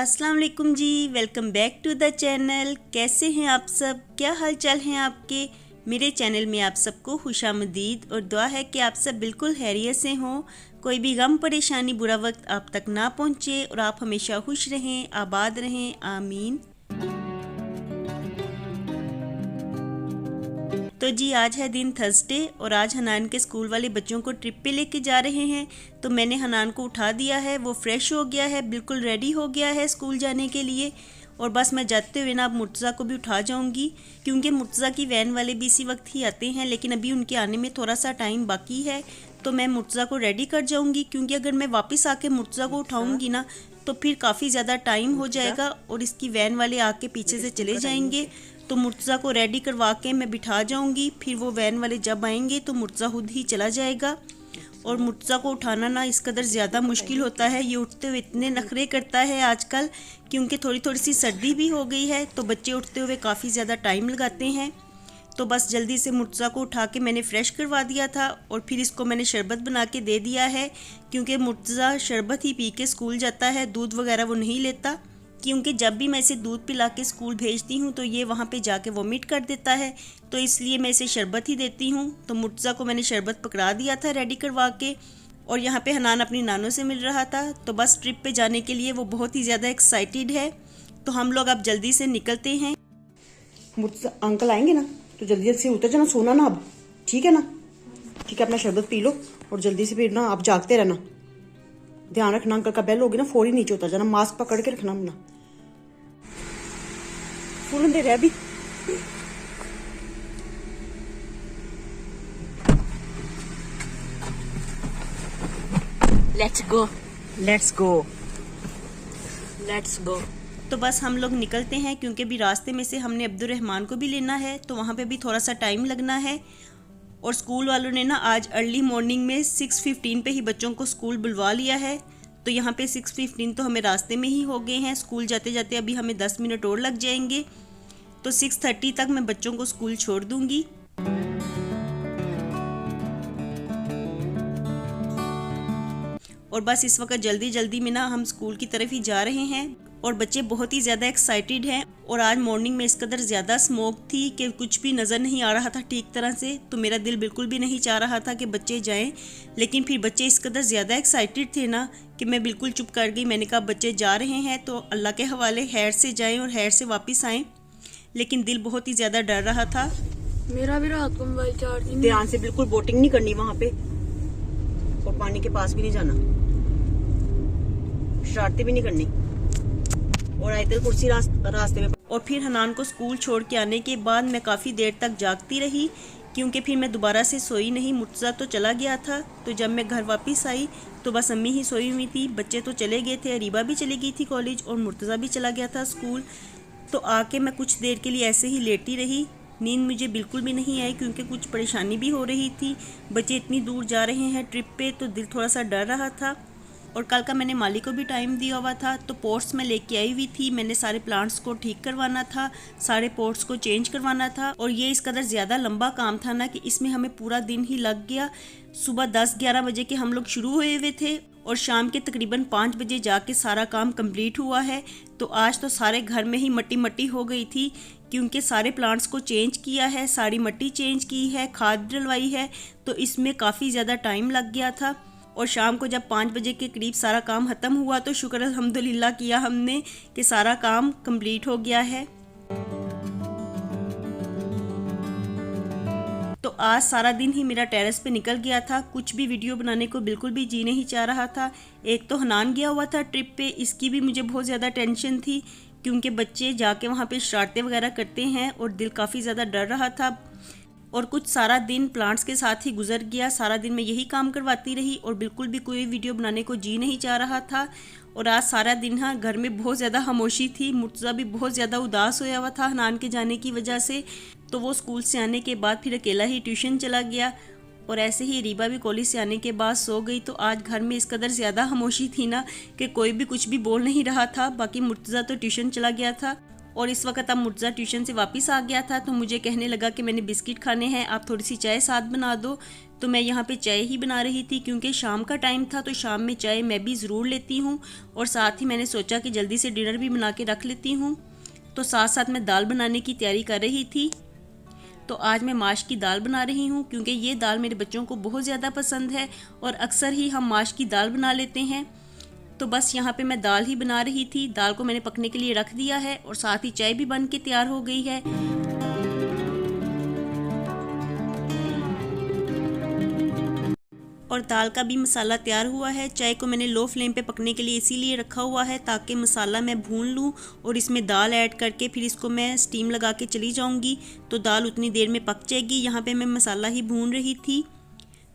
अस्सलाम वालेकुम जी, welcome back to the channel. कैसे हैं आप सब, क्या हाल चाल हैं आपके। मेरे चैनल में आप सबको खुशामदीद और दुआ है कि आप सब बिल्कुल खैरियत से हों, कोई भी गम परेशानी बुरा वक्त आप तक ना पहुंचे और आप हमेशा खुश रहें, आबाद रहें, आमीन। तो जी आज है दिन थर्सडे और आज हनान के स्कूल वाले बच्चों को ट्रिप पे लेके जा रहे हैं। तो मैंने हनान को उठा दिया है, वो फ्रेश हो गया है, बिल्कुल रेडी हो गया है स्कूल जाने के लिए। और बस मैं जाते हुए ना अब मुर्तज़ा को भी उठा जाऊंगी, क्योंकि मुर्तज़ा की वैन वाले भी इसी वक्त ही आते हैं, लेकिन अभी उनके आने में थोड़ा सा टाइम बाकी है। तो मैं मुर्तज़ा को रेडी कर जाऊंगी, क्योंकि अगर मैं वापस आके मुर्तज़ा को उठाऊंगी ना तो फिर काफ़ी ज़्यादा टाइम हो जाएगा और इसकी वैन वाले आके पीछे से चले जाएंगे। तो मुर्तज़ा को रेडी करवा के मैं बिठा जाऊंगी, फिर वो वैन वाले जब आएंगे तो मुर्तज़ा खुद ही चला जाएगा। और मुर्तज़ा को उठाना ना इस कदर ज़्यादा मुश्किल होता है, ये उठते हुए इतने नखरे करता है आजकल, क्योंकि थोड़ी थोड़ी सी सर्दी भी हो गई है तो बच्चे उठते हुए काफ़ी ज़्यादा टाइम लगाते हैं। तो बस जल्दी से मुर्तज़ा को उठा के मैंने फ़्रेश करवा दिया था और फिर इसको मैंने शरबत बना के दे दिया है, क्योंकि मुर्तज़ा शरबत ही पी के स्कूल जाता है, दूध वगैरह वो नहीं लेता। क्योंकि जब भी मैं इसे दूध पिला के स्कूल भेजती हूँ तो ये वहाँ पे जाके वॉमिट कर देता है, तो इसलिए मैं इसे शरबत ही देती हूँ। तो मुर्तज़ा को मैंने शरबत पकड़ा दिया था रेडी करवा के, और यहाँ पे हनान अपनी नानों से मिल रहा था। तो बस ट्रिप पे जाने के लिए वो बहुत ही ज़्यादा एक्साइटेड है। तो हम लोग अब जल्दी से निकलते हैं। मुर्तज़ा अंकल आएंगे ना तो जल्दी जल्दी से उतर जाना, सोना ना अब, ठीक है ना। ठीक है, अपना शरबत पी लो और जल्दी से फिर ना आप जागते रहना, ध्यान रखना। अंकल का बेल होगी ना फौरी नीचे उतर जाना, मास्क पकड़ के रखना अपना। फूलन दे रहे अभी। Let's go let's go let's go. तो बस हम लोग निकलते हैं, क्योंकि अभी रास्ते में से हमने अब्दुर्रहमान को भी लेना है, तो वहाँ पे भी थोड़ा सा टाइम लगना है। और स्कूल वालों ने ना आज अर्ली मॉर्निंग में 6:15 पे ही बच्चों को स्कूल बुलवा लिया है। तो यहाँ पे 6:15 तो हमें रास्ते में ही हो गए हैं, स्कूल जाते जाते अभी हमें 10 मिनट और लग जाएंगे। तो 6:30 तक मैं बच्चों को स्कूल छोड़ दूंगी। और बस इस वक्त जल्दी जल्दी में ना हम स्कूल की तरफ ही जा रहे हैं और बच्चे बहुत ही ज़्यादा एक्साइटेड हैं। और आज मॉर्निंग में इस कदर ज़्यादा स्मोक थी कि कुछ भी नज़र नहीं आ रहा था ठीक तरह से, तो मेरा दिल बिल्कुल भी नहीं चाह रहा था कि बच्चे जाएं। लेकिन फिर बच्चे इस कदर ज़्यादा एक्साइटेड थे ना कि मैं बिल्कुल चुप कर गई। मैंने कहा बच्चे जा रहे हैं तो अल्लाह के हवाले, खैर से जाएँ और खैर से वापस आएँ। लेकिन दिल बहुत ही ज़्यादा डर रहा था। मेरा भी रात को मोबाइल चार्ज नहीं। ध्यान से, बिल्कुल बोटिंग नहीं करनी वहां पे, और पानी के पास भी नहीं जाना, शरारतें भी नहीं करनी, और आयतल कुर्सी रास्ते में। और फिर हनान को स्कूल छोड़ के आने के बाद मैं काफ़ी देर तक जागती रही, क्योंकि फिर मैं दोबारा से सोई नहीं। मुर्तज़ा तो चला गया था, तो जब मैं घर वापस आई तो बस अम्मी ही सोई हुई थी, बच्चे तो चले गए थे, अरीबा भी चली गई थी कॉलेज और मुर्तज़ा भी चला गया था स्कूल। तो आके मैं कुछ देर के लिए ऐसे ही लेटी रही। नींद मुझे बिल्कुल भी नहीं आई, क्योंकि कुछ परेशानी भी हो रही थी। बच्चे इतनी दूर जा रहे हैं ट्रिप पे, तो दिल थोड़ा सा डर रहा था। और कल का मैंने माली को भी टाइम दिया हुआ था, तो पोट्स में लेके आई हुई थी। मैंने सारे प्लांट्स को ठीक करवाना था, सारे पोट्स को चेंज करवाना था। और ये इस कदर ज़्यादा लंबा काम था ना कि इसमें हमें पूरा दिन ही लग गया। सुबह 10-11 बजे के हम लोग शुरू हुए हुए थे और शाम के तकरीबन 5 बजे जाके सारा काम कंप्लीट हुआ है। तो आज तो सारे घर में ही मट्टी मट्टी हो गई थी, क्योंकि सारे प्लांट्स को चेंज किया है, सारी मट्टी चेंज की है, खाद डलवाई है, तो इसमें काफ़ी ज़्यादा टाइम लग गया था। और शाम को जब 5 बजे के करीब सारा काम ख़त्म हुआ तो शुक्र अल्हम्दुलिल्लाह किया हमने कि सारा काम कंप्लीट हो गया है। तो आज सारा दिन ही मेरा टेरेस पे निकल गया था, कुछ भी वीडियो बनाने को बिल्कुल भी जी नहीं चाह रहा था। एक तो हनान गया हुआ था ट्रिप पे, इसकी भी मुझे बहुत ज़्यादा टेंशन थी, क्योंकि बच्चे जाके वहाँ पे शरारतें वगैरह करते हैं और दिल काफ़ी ज़्यादा डर रहा था। और कुछ सारा दिन प्लांट्स के साथ ही गुजर गया, सारा दिन मैं यही काम करवाती रही और बिल्कुल भी कोई वीडियो बनाने को जी नहीं चाह रहा था। और आज सारा दिन हाँ घर में बहुत ज़्यादा खामोशी थी। मुर्तज़ा भी बहुत ज़्यादा उदास होया हुआ था हनान के जाने की वजह से, तो वो स्कूल से आने के बाद फिर अकेला ही ट्यूशन चला गया। और ऐसे ही रीबा भी कॉलेज से आने के बाद सो गई। तो आज घर में इस कदर ज़्यादा खामोशी थी ना कि कोई भी कुछ भी बोल नहीं रहा था। बाकी मुर्तज़ा तो ट्यूशन चला गया था और इस वक्त अब मुर्तज़ा ट्यूशन से वापस आ गया था, तो मुझे कहने लगा कि मैंने बिस्किट खाने हैं, आप थोड़ी सी चाय साथ बना दो, तो मैं यहाँ पे चाय ही बना रही थी क्योंकि शाम का टाइम था, तो शाम में चाय मैं भी ज़रूर लेती हूँ। और साथ ही मैंने सोचा कि जल्दी से डिनर भी बना के रख लेती हूँ, तो साथ साथ मैं दाल बनाने की तैयारी कर रही थी। तो आज मैं माश की दाल बना रही हूँ क्योंकि ये दाल मेरे बच्चों को बहुत ज़्यादा पसंद है और अक्सर ही हम माश की दाल बना लेते हैं। तो बस यहाँ पे मैं दाल ही बना रही थी। दाल को मैंने पकने के लिए रख दिया है और साथ ही चाय भी बन के तैयार हो गई है। और दाल का भी मसाला तैयार हुआ है। चाय को मैंने लो फ्लेम पे पकने के लिए इसीलिए रखा हुआ है ताकि मसाला मैं भून लूँ और इसमें दाल ऐड करके फिर इसको मैं स्टीम लगा के चली जाऊँगी, तो दाल उतनी देर में पक जाएगी। यहाँ पे मैं मसाला ही भून रही थी,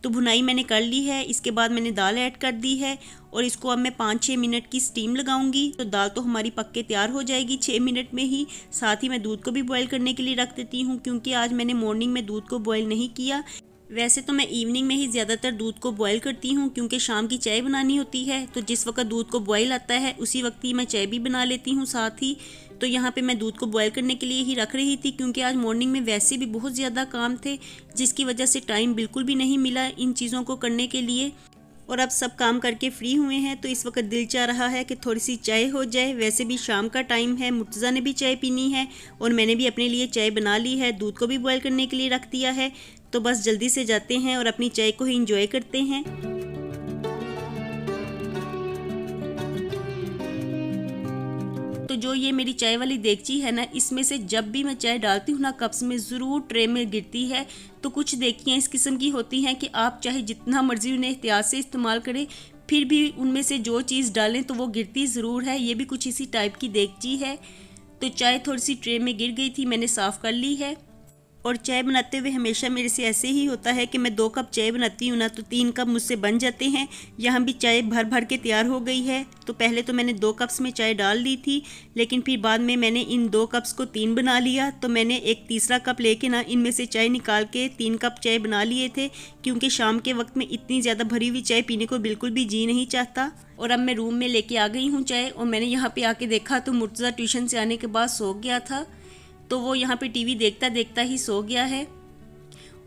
तो भुनाई मैंने कर ली है। इसके बाद मैंने दाल ऐड कर दी है और इसको अब मैं 5-6 मिनट की स्टीम लगाऊंगी, तो दाल तो हमारी पक के तैयार हो जाएगी 6 मिनट में ही। साथ ही मैं दूध को भी बॉईल करने के लिए रख देती हूँ क्योंकि आज मैंने मॉर्निंग में दूध को बॉईल नहीं किया। वैसे तो मैं इवनिंग में ही ज़्यादातर दूध को बॉईल करती हूँ क्योंकि शाम की चाय बनानी होती है, तो जिस वक्त दूध को बॉईल आता है उसी वक्त ही मैं चाय भी बना लेती हूँ साथ ही। तो यहाँ पे मैं दूध को बॉईल करने के लिए ही रख रही थी क्योंकि आज मॉर्निंग में वैसे भी बहुत ज़्यादा काम थे, जिसकी वजह से टाइम बिल्कुल भी नहीं मिला इन चीज़ों को करने के लिए। और अब सब काम करके फ्री हुए हैं, तो इस वक्त दिल चाह रहा है कि थोड़ी सी चाय हो जाए। वैसे भी शाम का टाइम है, मुर्तज़ा ने भी चाय पीनी है और मैंने भी अपने लिए चाय बना ली है। दूध को भी बॉईल करने के लिए रख दिया है, तो बस जल्दी से जाते हैं और अपनी चाय को ही इंजॉय करते हैं। तो जो ये मेरी चाय वाली देगची है ना, इसमें से जब भी मैं चाय डालती हूँ ना कप्स में, ज़रूर ट्रे में गिरती है। तो कुछ देगचियाँ इस किस्म की होती हैं कि आप चाहे जितना मर्जी उन्हें एहतियात से इस्तेमाल करें, फिर भी उनमें से जो चीज़ डालें तो वो गिरती ज़रूर है। ये भी कुछ इसी टाइप की देगची है। तो चाय थोड़ी सी ट्रे में गिर गई थी, मैंने साफ़ कर ली है। और चाय बनाते हुए हमेशा मेरे से ऐसे ही होता है कि मैं 2 कप चाय बनाती हूँ ना, तो 3 कप मुझसे बन जाते हैं। यहाँ भी चाय भर भर के तैयार हो गई है। तो पहले तो मैंने 2 कप्स में चाय डाल दी थी, लेकिन फिर बाद में मैंने इन 2 कप्स को 3 बना लिया। तो मैंने एक तीसरा कप लेके ना इनमें से चाय निकाल के 3 कप चाय बना लिए थे, क्योंकि शाम के वक्त में इतनी ज़्यादा भरी हुई चाय पीने को बिल्कुल भी जी नहीं चाहता। और अब मैं रूम में लेके आ गई हूँ चाय, और मैंने यहाँ पे आके देखा तो मुर्तज़ा ट्यूशन से आने के बाद सो गया था। तो वो यहाँ पे टीवी देखता देखता ही सो गया है।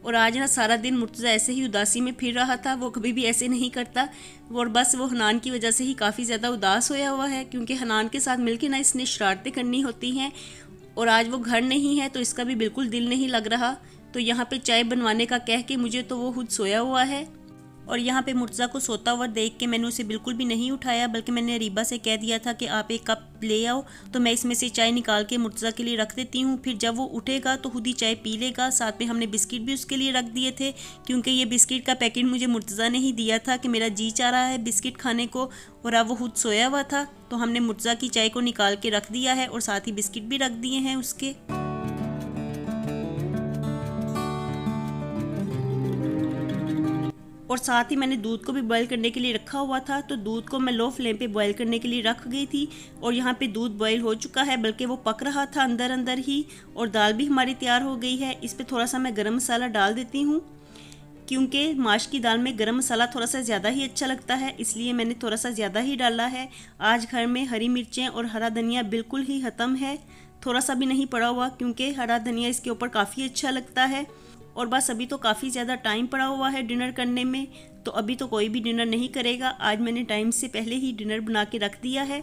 और आज ना सारा दिन मुर्तज़ा ऐसे ही उदासी में फिर रहा था। वो कभी भी ऐसे नहीं करता, और बस वो हनान की वजह से ही काफ़ी ज़्यादा उदास होया हुआ है, क्योंकि हनान के साथ मिलके ना इसने शरारतें करनी होती हैं। और आज वो घर नहीं है तो इसका भी बिल्कुल दिल नहीं लग रहा। तो यहाँ पे चाय बनवाने का कह के मुझे तो वो खुद सोया हुआ है। और यहाँ पे मुर्तज़ा को सोता हुआ देख के मैंने उसे बिल्कुल भी नहीं उठाया, बल्कि मैंने रीबा से कह दिया था कि आप 1 कप ले आओ, तो मैं इसमें से चाय निकाल के मुर्तज़ा के लिए रख देती हूँ। फिर जब वो उठेगा तो खुद ही चाय पी लेगा। साथ में हमने बिस्किट भी उसके लिए रख दिए थे, क्योंकि ये बिस्किट का पैकेट मुझे मुर्तज़ा ने ही दिया था कि मेरा जी चाह रहा है बिस्किट खाने को, और अब वो खुद सोया हुआ था। तो हमने मुर्तज़ा की चाय को निकाल के रख दिया है और साथ ही बिस्किट भी रख दिए हैं उसके। और साथ ही मैंने दूध को भी बॉईल करने के लिए रखा हुआ था। तो दूध को मैं लो फ्लेम पे बॉईल करने के लिए रख गई थी, और यहाँ पे दूध बॉईल हो चुका है, बल्कि वो पक रहा था अंदर अंदर ही। और दाल भी हमारी तैयार हो गई है। इस पे थोड़ा सा मैं गरम मसाला डाल देती हूँ, क्योंकि माश की दाल में गरम मसाला थोड़ा सा ज़्यादा ही अच्छा लगता है, इसलिए मैंने थोड़ा सा ज़्यादा ही डाला है। आज घर में हरी मिर्चें और हरा धनिया बिल्कुल ही ख़त्म है, थोड़ा सा भी नहीं पड़ा हुआ, क्योंकि हरा धनिया इसके ऊपर काफ़ी अच्छा लगता है। और बस अभी तो काफ़ी ज़्यादा टाइम पड़ा हुआ है डिनर करने में, तो अभी तो कोई भी डिनर नहीं करेगा। आज मैंने टाइम से पहले ही डिनर बना के रख दिया है।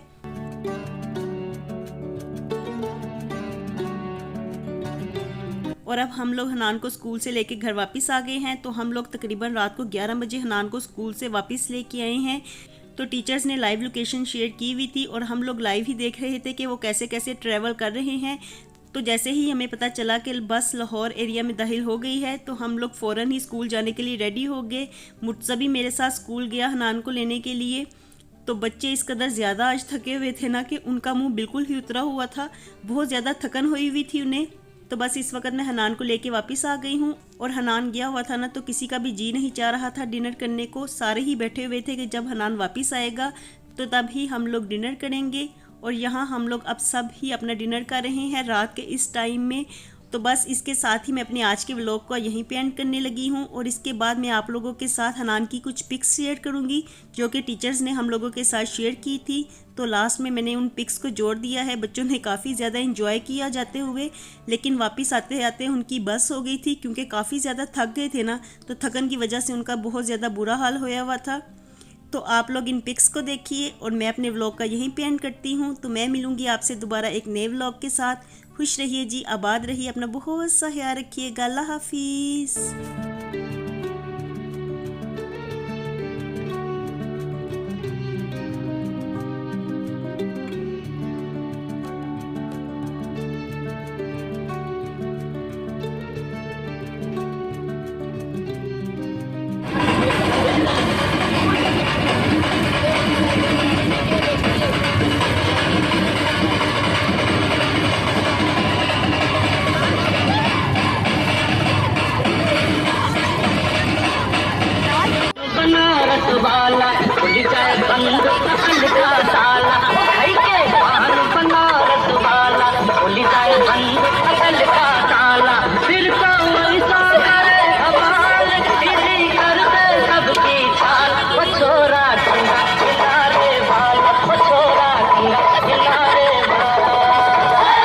और अब हम लोग हनान को स्कूल से लेके घर वापस आ गए हैं। तो हम लोग तकरीबन रात को 11 बजे हनान को स्कूल से वापस लेके आए हैं। तो टीचर्स ने लाइव लोकेशन शेयर की हुई थी, और हम लोग लाइव ही देख रहे थे कि वो कैसे कैसे ट्रैवल कर रहे हैं। तो जैसे ही हमें पता चला कि बस लाहौर एरिया में दाखिल हो गई है, तो हम लोग फ़ौरन ही स्कूल जाने के लिए रेडी हो गए। मुर्तज़ा भी मेरे साथ स्कूल गया हनान को लेने के लिए। तो बच्चे इस कदर ज़्यादा आज थके हुए थे ना कि उनका मुंह बिल्कुल ही उतरा हुआ था, बहुत ज़्यादा थकन हुई हुई थी उन्हें। तो बस इस वक्त मैं हनान को लेके वापस आ गई हूँ। और हनान गया हुआ था ना, तो किसी का भी जी नहीं चाह रहा था डिनर करने को। सारे ही बैठे हुए थे कि जब हनान वापस आएगा तो तब ही हम लोग डिनर करेंगे। और यहाँ हम लोग अब सब ही अपना डिनर कर रहे हैं रात के इस टाइम में। तो बस इसके साथ ही मैं अपने आज के व्लॉग को यहीं पे एंड करने लगी हूँ और इसके बाद मैं आप लोगों के साथ हनान की कुछ पिक्स शेयर करूँगी जो कि टीचर्स ने हम लोगों के साथ शेयर की थी। तो लास्ट में मैंने उन पिक्स को जोड़ दिया है। बच्चों ने काफ़ी ज़्यादा इंजॉय किया जाते हुए, लेकिन वापस आते आते उनकी बस हो गई थी क्योंकि काफ़ी ज़्यादा थक गए थे ना, तो थकन की वजह से उनका बहुत ज़्यादा बुरा हाल होया हुआ था। तो आप लोग इन पिक्स को देखिए और मैं अपने व्लॉग का यहीं पे एंड करती हूँ। तो मैं मिलूँगी आपसे दोबारा एक नए व्लॉग के साथ। खुश रहिए जी, आबाद रहिए, अपना बहुत सा ख्याल रखिएगा। अल्लाह हाफिज़।